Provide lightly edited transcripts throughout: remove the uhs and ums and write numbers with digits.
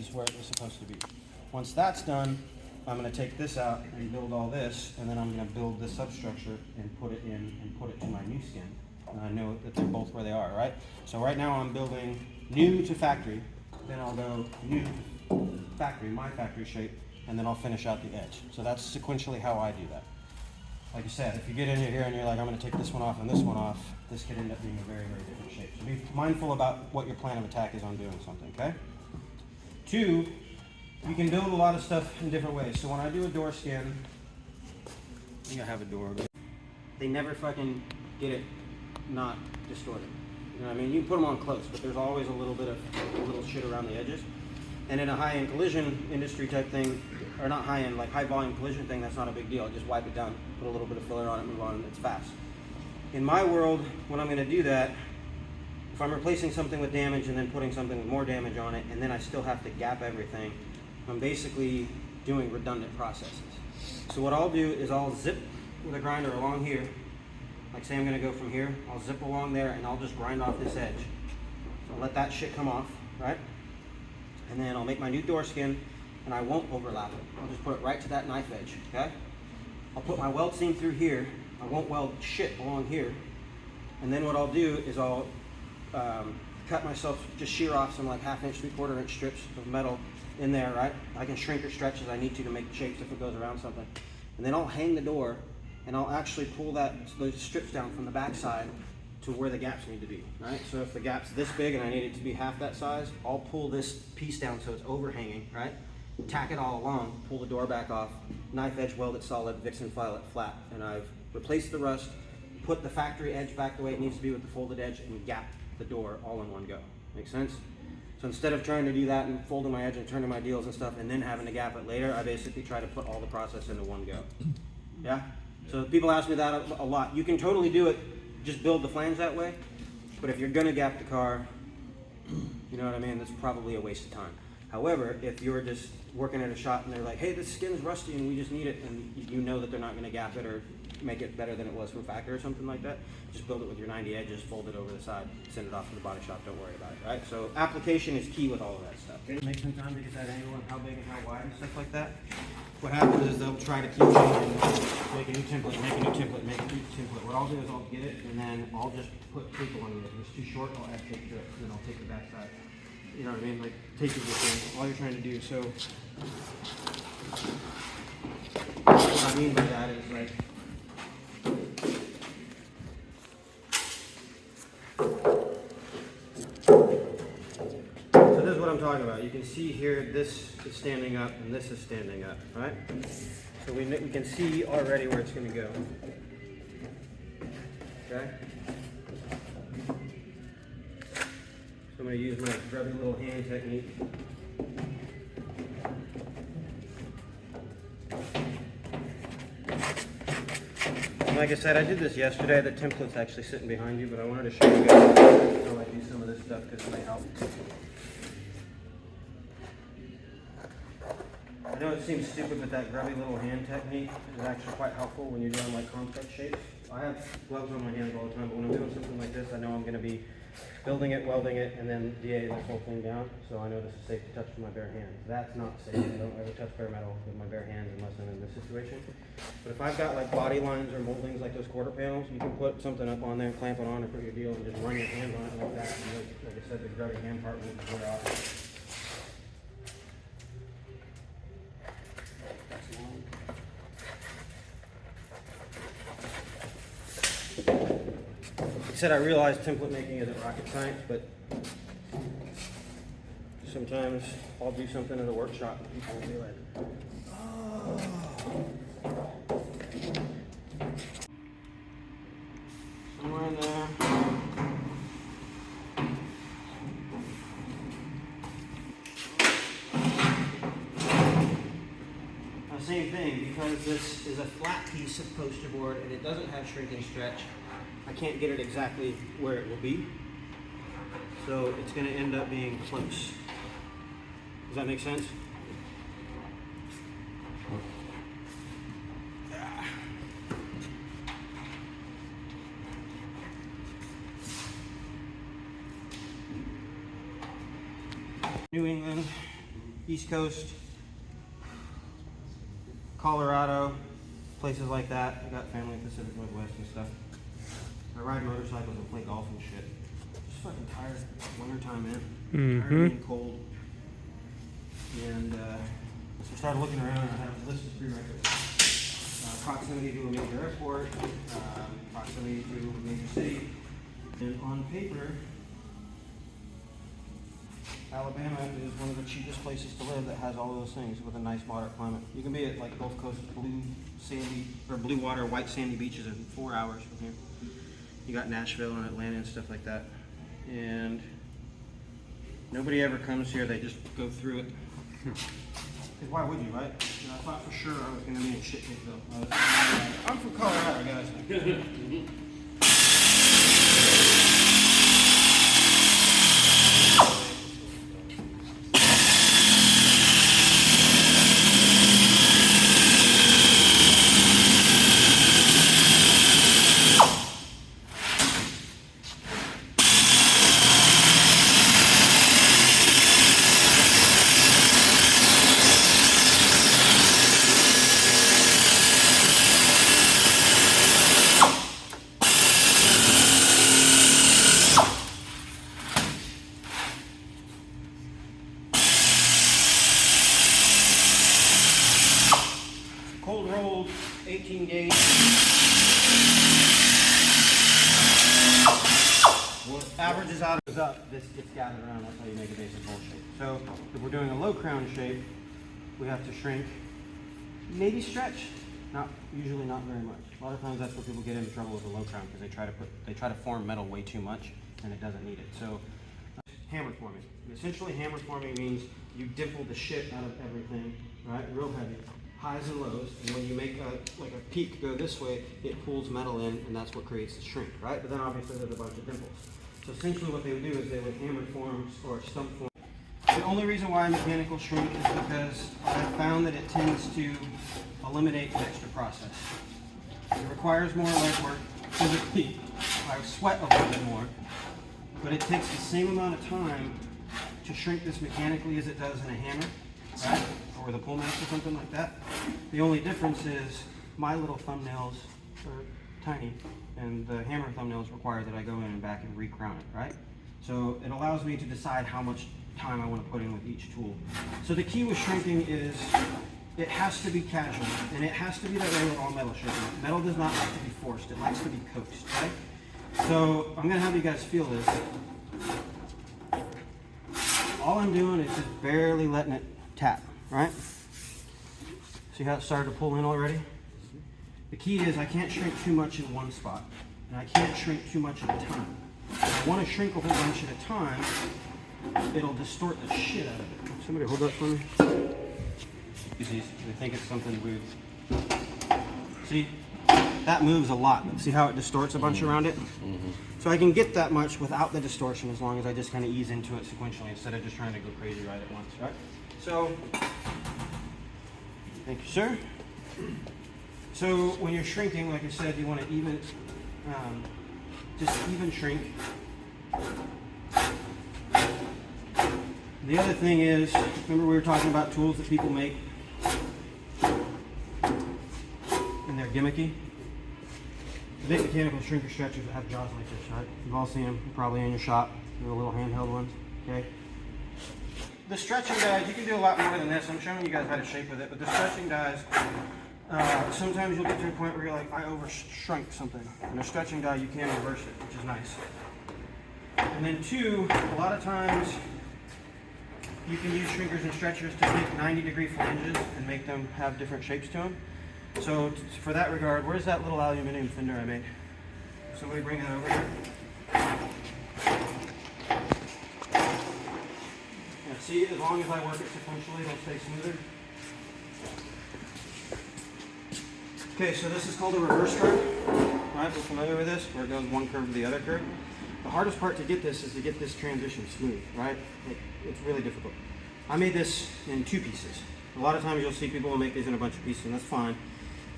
is where it was supposed to be. Once that's done, I'm going to take this out and build all this, and then I'm going to build the substructure and put it in and put it to my new skin. And I know that they're both where they are, right? So right now I'm building new to factory, then I'll go new to factory, my factory shape, and then I'll finish out the edge. So that's sequentially how I do that. Like you said, if you get into here and you're like, I'm going to take this one off and this one off, this could end up being a very, very different shape. So be mindful about what your plan of attack is on doing something, okay? 2, you can build a lot of stuff in different ways. So when I do a door skin, I think I have a door, but they never fucking get it not distorted. You know what I mean? You can put them on close, but there's always a little bit of little shit around the edges. And in a high-end collision industry type thing, or not high-end, like high-volume collision thing, that's not a big deal. Just wipe it down, put a little bit of filler on it, move on, and it's fast. In my world, when I'm going to do that, if I'm replacing something with damage and then putting something with more damage on it, and then I still have to gap everything, I'm basically doing redundant processes. So what I'll do is I'll zip with a grinder along here. Like say I'm going to go from here, I'll zip along there and I'll just grind off this edge. So I'll let that shit come off, right? And then I'll make my new door skin and I won't overlap it. I'll just put it right to that knife edge, okay? I'll put my weld seam through here. I won't weld shit along here. And then what I'll do is I'll cut myself, just shear off some like 1/2 inch, 3/4 inch strips of metal in there, right? I can shrink or stretch as I need to make shapes if it goes around something. And then I'll hang the door and I'll actually pull those strips down from the back side to where the gaps need to be, right? So if the gap's this big and I need it to be half that size, I'll pull this piece down so it's overhanging, right? Tack it all along, pull the door back off, knife edge weld it solid, Vixen file it flat, and I've replaced the rust, put the factory edge back the way it needs to be with the folded edge, and gap the door all in one go. Make sense? So instead of trying to do that and folding my edge and turning my deals and stuff and then having to gap it later, I basically try to put all the process into one go. Yeah? So people ask me that a lot. You can totally do it, just build the flange that way, but if you're gonna gap the car, you know what I mean, that's probably a waste of time. However, if you're just working at a shop and they're like, hey, this skin's rusty and we just need it, and you know that they're not gonna gap it or make it better than it was from factory or something like that, just build it with your 90 edges, fold it over the side, send it off to the body shop, don't worry about it, right? So application is key with all of that stuff. Make some time to get that angle and how big and how wide and stuff like that. What happens is they'll try to keep changing, make a new template, make a new template, make a new template. What I'll do is I'll get it and then I'll just put tape on it. If it's too short, I'll add tape to it, and then I'll take the back side. You know what I mean? Like tape is the thing, all you're trying to do. So what I mean by that is like, so this is what I'm talking about. You can see here, this is standing up and this is standing up, right? So we can see already where it's going to go. Okay? So I'm going to use my grubby little hand technique. Like I said, I did this yesterday. The template's actually sitting behind you, but I wanted to show you guys how I do some of this stuff because it might help. I know it seems stupid, but that grubby little hand technique is actually quite helpful when you're doing like complex shapes. I have gloves on my hands all the time, but when I'm doing something like this, I know I'm going to be building it, welding it, and then DAing this whole thing down, so I know this is safe to touch with my bare hands. That's not safe. I don't ever touch bare metal with my bare hands unless I'm in this situation. But if I've got like body lines or moldings like those quarter panels, you can put something up on there, clamp it on, or put your deal and just run your hands on it like that. And like I said, the grubby hand part will wear off. Like I said, I realize template making isn't rocket science, but sometimes I'll do something at a workshop and people will be like, oh. Somewhere in there. Now, same thing, because this is a flat piece of poster board and it doesn't have shrink and stretch, I can't get it exactly where it will be. So it's going to end up being close. Does that make sense? New England East Coast, Colorado, places like that. I got family in the Pacific Northwest and stuff. I ride motorcycles and play golf and shit. Just fucking tired. Wintertime, man. Tired of being cold. And so I started looking around and I have a list of prerequisites. Proximity to a major airport, proximity to a major city. And on paper, Alabama is one of the cheapest places to live that has all of those things with a nice moderate climate. You can be at like Gulf Coast blue sandy or blue water, white sandy beaches in 4 hours from here. You got Nashville and Atlanta and stuff like that. And nobody ever comes here, they just go through it. Because why would you, right? You know, I thought for sure I was going to be in Shitkinsville. I'm from Colorado, guys. Cold rolled 18 gauge. What averages out goes up, this gets gathered around. That's how you make a basic bowl shape. So if we're doing a low crown shape, we have to shrink, maybe stretch. Usually not very much. A lot of times that's where people get into trouble with a low crown because they try to form metal way too much and it doesn't need it. So hammer forming. And essentially hammer forming means you dimple the shit out of everything, right? Real heavy. Highs and lows, and when you make like a peak go this way, it pulls metal in, and that's what creates the shrink, right? But then obviously there's a bunch of dimples. So essentially what they would do is they would hammer form or stump form. The only reason why mechanical shrink is because I found that it tends to eliminate the extra process. It requires more legwork physically. I sweat a little bit more, but it takes the same amount of time to shrink this mechanically as it does in a hammer, right? Or the pull mask or something like that. The only difference is my little thumbnails are tiny and the hammer thumbnails require that I go in and back and re-crown it, right? So it allows me to decide how much time I want to put in with each tool. So the key with shrinking is it has to be casual and it has to be that way with all metal shrinking. Metal does not like to be forced, it likes to be coaxed, right? So I'm gonna have you guys feel this. All I'm doing is just barely letting it tap. Right? See how it started to pull in already? The key is I can't shrink too much in one spot, and I can't shrink too much at a time. If I want to shrink a whole bunch at a time, it'll distort the shit out of it. Somebody hold that for me. They think it's something weird. See, that moves a lot. See how it distorts a bunch around it? So I can get that much without the distortion as long as I just kind of ease into it sequentially instead of just trying to go crazy right at once, right? So, thank you, sir. So when you're shrinking, like I said, you want to even, just even shrink. The other thing is, remember we were talking about tools that people make and they're gimmicky? They make mechanical shrinker stretchers that have jaws like this, right? You've all seen them probably in your shop, the little handheld ones, okay? The stretching dies, you can do a lot more than this. I'm showing you guys how to shape with it, but the stretching dies, sometimes you'll get to a point where you're like, I over-shrunk something. And a stretching die, you can reverse it, which is nice. And then two, a lot of times, you can use shrinkers and stretchers to take 90-degree flanges and make them have different shapes to them. So for that regard, where's that little aluminum fender I made? Somebody bring that over here. See, as long as I work it sequentially, it'll stay smoother. Okay, so this is called a reverse curve. Right, we're familiar with this, where it goes one curve to the other curve. The hardest part to get this is to get this transition smooth, right? It's really difficult. I made this in 2 pieces. A lot of times you'll see people will make these in a bunch of pieces, and that's fine.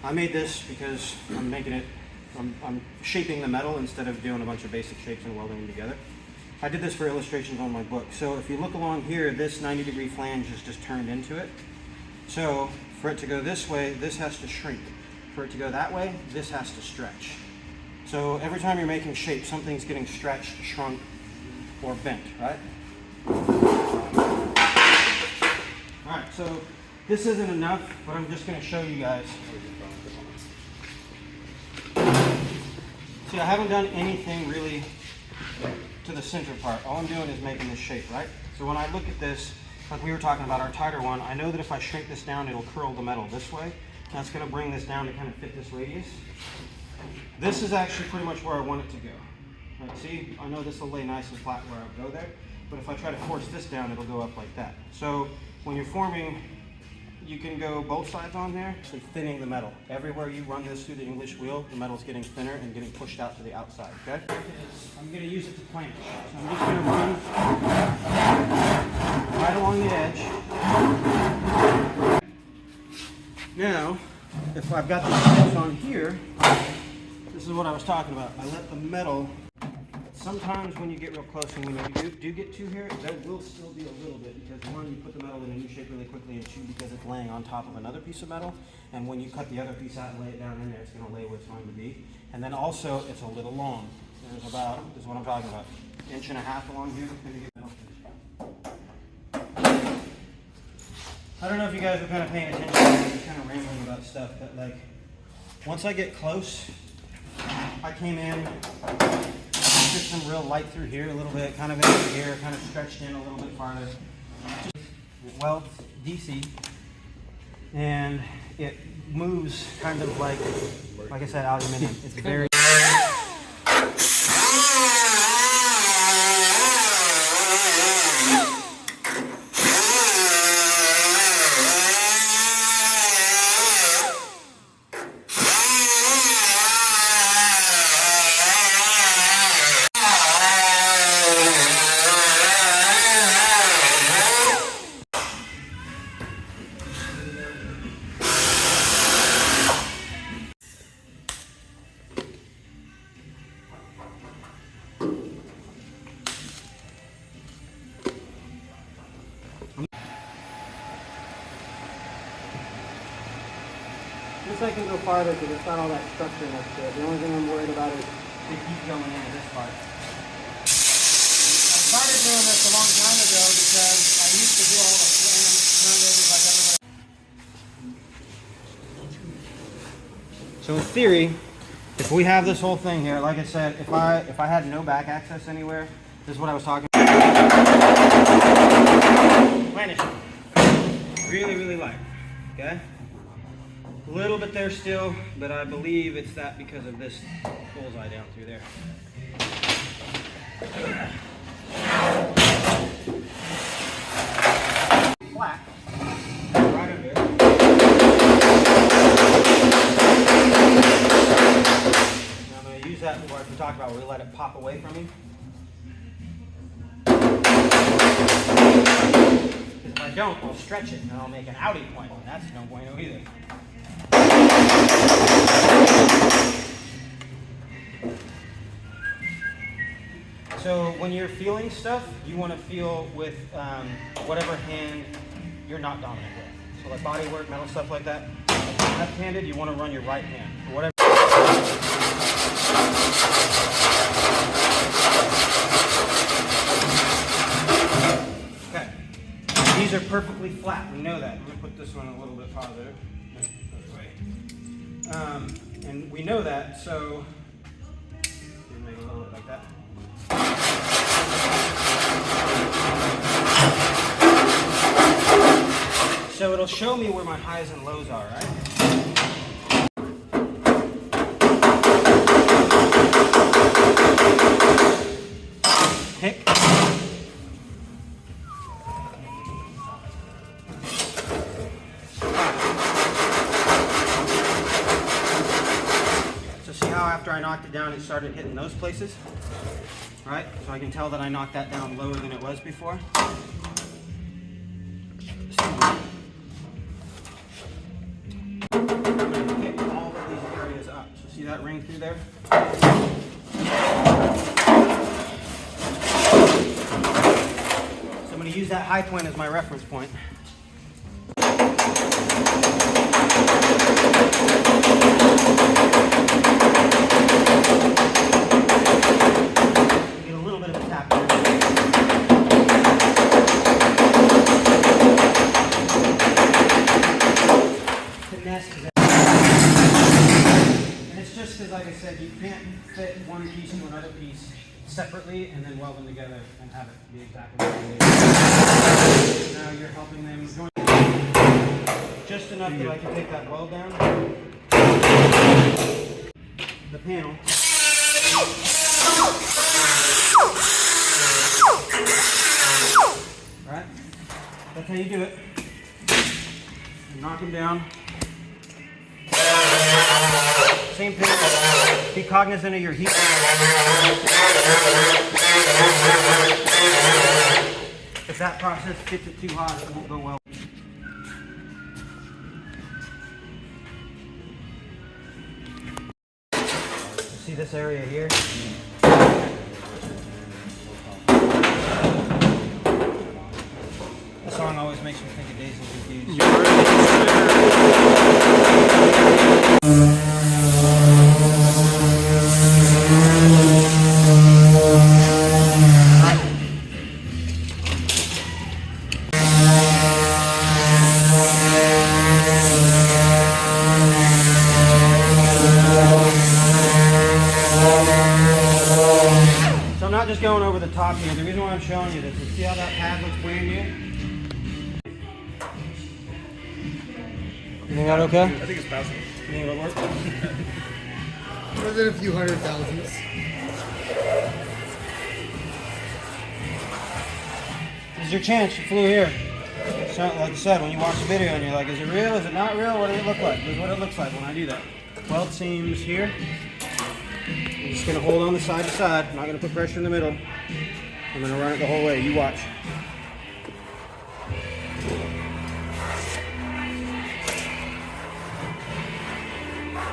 I made this because I'm shaping the metal instead of doing a bunch of basic shapes and welding them together. I did this for illustrations on my book. So if you look along here, this 90-degree flange is just turned into it. So for it to go this way, this has to shrink. For it to go that way, this has to stretch. So every time you're making shape, something's getting stretched, shrunk, or bent, right? All right, so this isn't enough, but I'm just going to show you guys. See, I haven't done anything really to the center part. All I'm doing is making this shape, right? So when I look at this, like we were talking about our tighter one, I know that if I shrink this down, it'll curl the metal this way. That's going to bring this down to kind of fit this radius. This is actually pretty much where I want it to go. Right, see, I know this will lay nice and flat where I go there, but if I try to force this down, it'll go up like that. So when you're forming, you can go both sides on there, so thinning the metal. Everywhere you run this through the English wheel, the metal's getting thinner and getting pushed out to the outside, okay? I'm going to use it to plank. So I'm just going to run right along the edge. Now, if I've got the steps on here, this is what I was talking about. I let the metal, sometimes when you get real close and when you do get to here, there will still be a little bit because one, you put the metal in a new shape really quickly, and two, because it's laying on top of another piece of metal, and when you cut the other piece out and lay it down in there, it's going to lay where it's going to be. And then also, it's a little long. There's about, this is what I'm talking about, 1.5 inches along here. I don't know if you guys were kind of paying attention, I'm just kind of rambling about stuff, but like, once I get close, I came in, did some real light through here a little bit, kind of in here, kind of stretched in a little bit farther. It welds DC, and it moves kind of like I said, aluminum. It's very... This I can go farther because it's not all that structure next to it. The only thing I'm worried about is they keep going into this part. I started doing this a long time ago because I used to do all the flams, turnovers like everywhere. So in theory, if we have this whole thing here, like I said, if I had no back access anywhere, this is what I was talking about. Vanish. Really, really light. Okay? A little bit there still, but I believe it's that because of this bullseye down through there. Flat, right under. Now I'm going to use that where I can talk about where we let it pop away from me. Because if I don't, I'll stretch it and I'll make an outie point, and that's no bueno either. So when you're feeling stuff, you want to feel with whatever hand you're not dominant with. So like body work, metal stuff like that. If you're left-handed, you want to run your right hand. For whatever. Okay. These are perfectly flat. We know that. I'm going to put this one a little bit farther. And we know that, so we'll make it a little bit like that. So it'll show me where my highs and lows are, right? Pick. So see how after I knocked it down, it started hitting those places? Right? So I can tell that I knocked that down lower than it was before. I'm going to pick all of these areas up. So see that ring through there? use that high point as my reference point. Get a little bit of a tap there. And it's just because, like I said, you can't fit one piece to another piece separately and then weld them together and have it be exactly what it is. Now you're helping them join just enough that I can take that weld down. The panel. Alright? That's how you do it. You knock them down. Same thing. Be cognizant of your heat. If that process gets it too hot, it won't go well. See this area here? The song always makes me think of Days and Confused. So I'm not just going over the top here. The reason why I'm showing you this is see how that pad looks brand new? You think that okay? I think it's possible. You think it'll work? Within a few hundred thousands. This is your chance. You flew here. So, like I said, when you watch the video and you're like, is it real? Is it not real? What does it look like? This is what it looks like when I do that. Weld seams here. I'm just going to hold on the side to side. I'm not going to put pressure in the middle. I'm going to run it the whole way. You watch.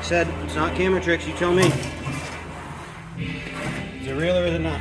Said, it's not camera tricks. You tell me. Is it real or is it not?